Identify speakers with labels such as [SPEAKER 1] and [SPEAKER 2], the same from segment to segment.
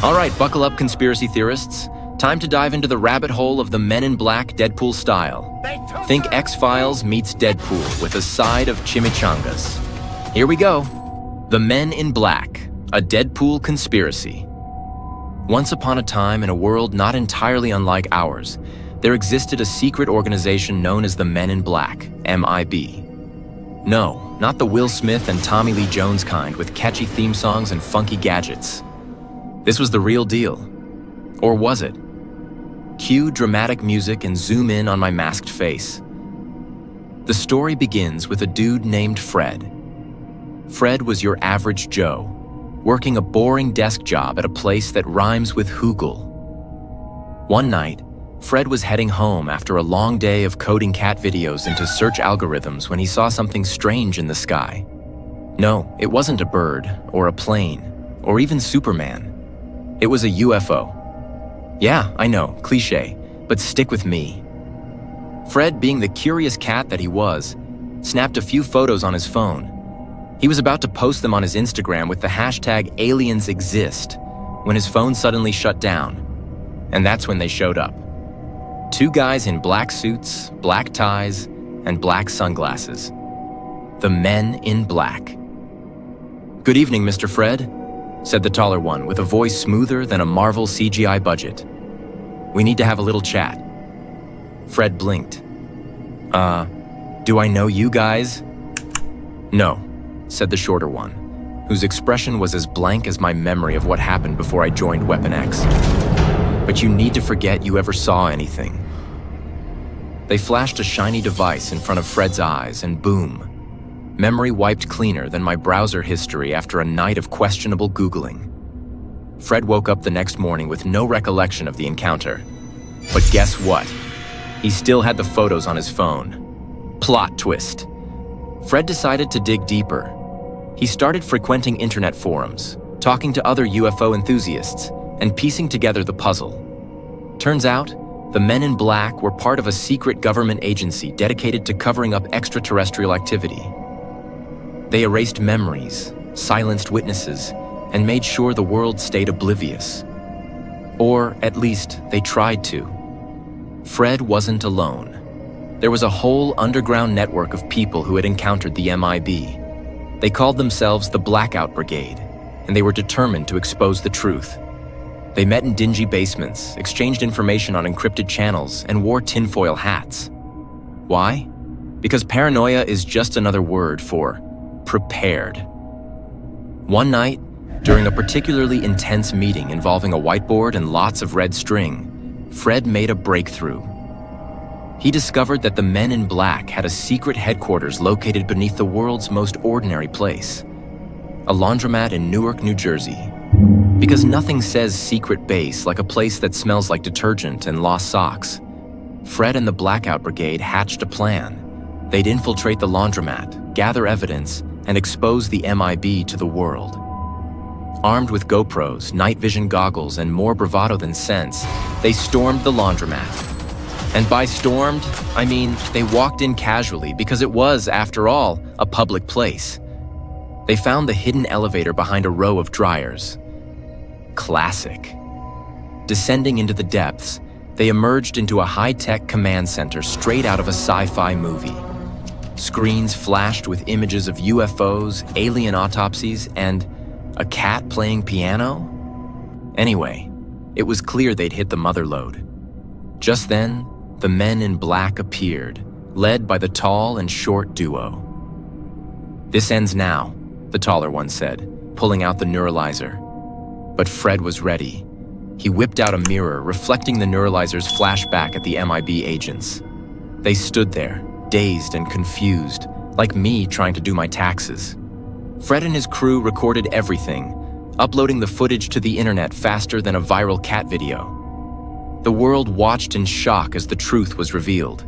[SPEAKER 1] All right, buckle up, conspiracy theorists. Time to dive into the rabbit hole of the Men in Black Deadpool style. Think X-Files meets Deadpool with a side of chimichangas. Here we go. The Men in Black, a Deadpool conspiracy. Once upon a time, in a world not entirely unlike ours, there existed a secret organization known as the Men in Black, MIB. No, not the Will Smith and Tommy Lee Jones kind with catchy theme songs and funky gadgets. This was the real deal. Or was it? Cue dramatic music and zoom in on my masked face. The story begins with a dude named Fred. Fred was your average Joe, working a boring desk job at a place that rhymes with hoogle. One night, Fred was heading home after a long day of coding cat videos into search algorithms when he saw something strange in the sky. No, it wasn't a bird, or a plane, or even Superman. It was a UFO. Yeah, I know, cliché, but stick with me. Fred, being the curious cat that he was, snapped a few photos on his phone. He was about to post them on his Instagram with the hashtag #AliensExist when his phone suddenly shut down. And that's when they showed up. Two guys in black suits, black ties, and black sunglasses. The Men in Black. "Good evening, Mr. Fred," said the taller one with a voice smoother than a Marvel CGI budget. "We need to have a little chat." Fred blinked. Do I know you guys?" "No," said the shorter one, whose expression was as blank as my memory of what happened before I joined Weapon X. "But you need to forget you ever saw anything." They flashed a shiny device in front of Fred's eyes, and boom. Memory wiped cleaner than my browser history after a night of questionable Googling. Fred woke up the next morning with no recollection of the encounter. But guess what? He still had the photos on his phone. Plot twist. Fred decided to dig deeper. He started frequenting internet forums, talking to other UFO enthusiasts, and piecing together the puzzle. Turns out, the Men in Black were part of a secret government agency dedicated to covering up extraterrestrial activity. They erased memories, silenced witnesses, and made sure the world stayed oblivious. Or at least they tried to. Fred wasn't alone. There was a whole underground network of people who had encountered the MIB. They called themselves the Blackout Brigade, and they were determined to expose the truth. They met in dingy basements, exchanged information on encrypted channels, and wore tinfoil hats. Why? Because paranoia is just another word for prepared. One night, during a particularly intense meeting involving a whiteboard and lots of red string, Fred made a breakthrough. He discovered that the Men in Black had a secret headquarters located beneath the world's most ordinary place, a laundromat in Newark, New Jersey. Because nothing says secret base like a place that smells like detergent and lost socks. Fred and the Blackout Brigade hatched a plan. They'd infiltrate the laundromat, gather evidence, and expose the MIB to the world. Armed with GoPros, night vision goggles, and more bravado than sense, they stormed the laundromat. And by stormed, I mean they walked in casually because it was, after all, a public place. They found the hidden elevator behind a row of dryers. Classic. Descending into the depths, they emerged into a high-tech command center straight out of a sci-fi movie. Screens flashed with images of UFOs, alien autopsies, and a cat playing piano? Anyway, it was clear they'd hit the mother lode. Just then, the Men in Black appeared, led by the tall and short duo. "This ends now," the taller one said, pulling out the neuralizer. But Fred was ready. He whipped out a mirror, reflecting the neuralizer's flashback at the MIB agents. They stood there, dazed and confused, like me trying to do my taxes. Fred and his crew recorded everything, uploading the footage to the internet faster than a viral cat video. The world watched in shock as the truth was revealed.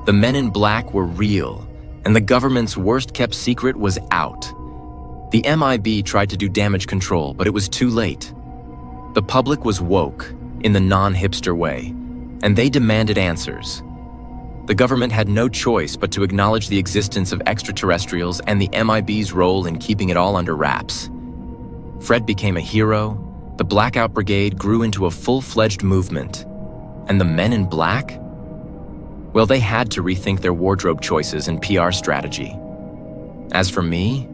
[SPEAKER 1] The Men in Black were real, and the government's worst-kept secret was out. The MIB tried to do damage control, but it was too late. The public was woke, in the non-hipster way, and they demanded answers. The government had no choice but to acknowledge the existence of extraterrestrials and the MIB's role in keeping it all under wraps. Fred became a hero, the Blackout Brigade grew into a full-fledged movement. And the Men in Black? Well, they had to rethink their wardrobe choices and PR strategy. As for me,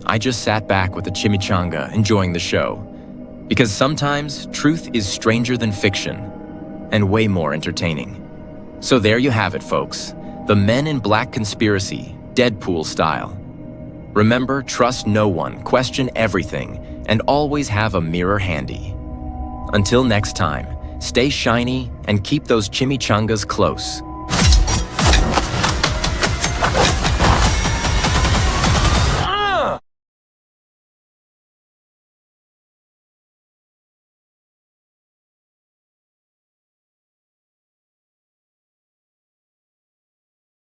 [SPEAKER 1] I just sat back with a chimichanga enjoying the show. Because sometimes truth is stranger than fiction and way more entertaining. So there you have it, folks. The Men in Black conspiracy, Deadpool style. Remember, trust no one, question everything, and always have a mirror handy. Until next time, stay shiny and keep those chimichangas close.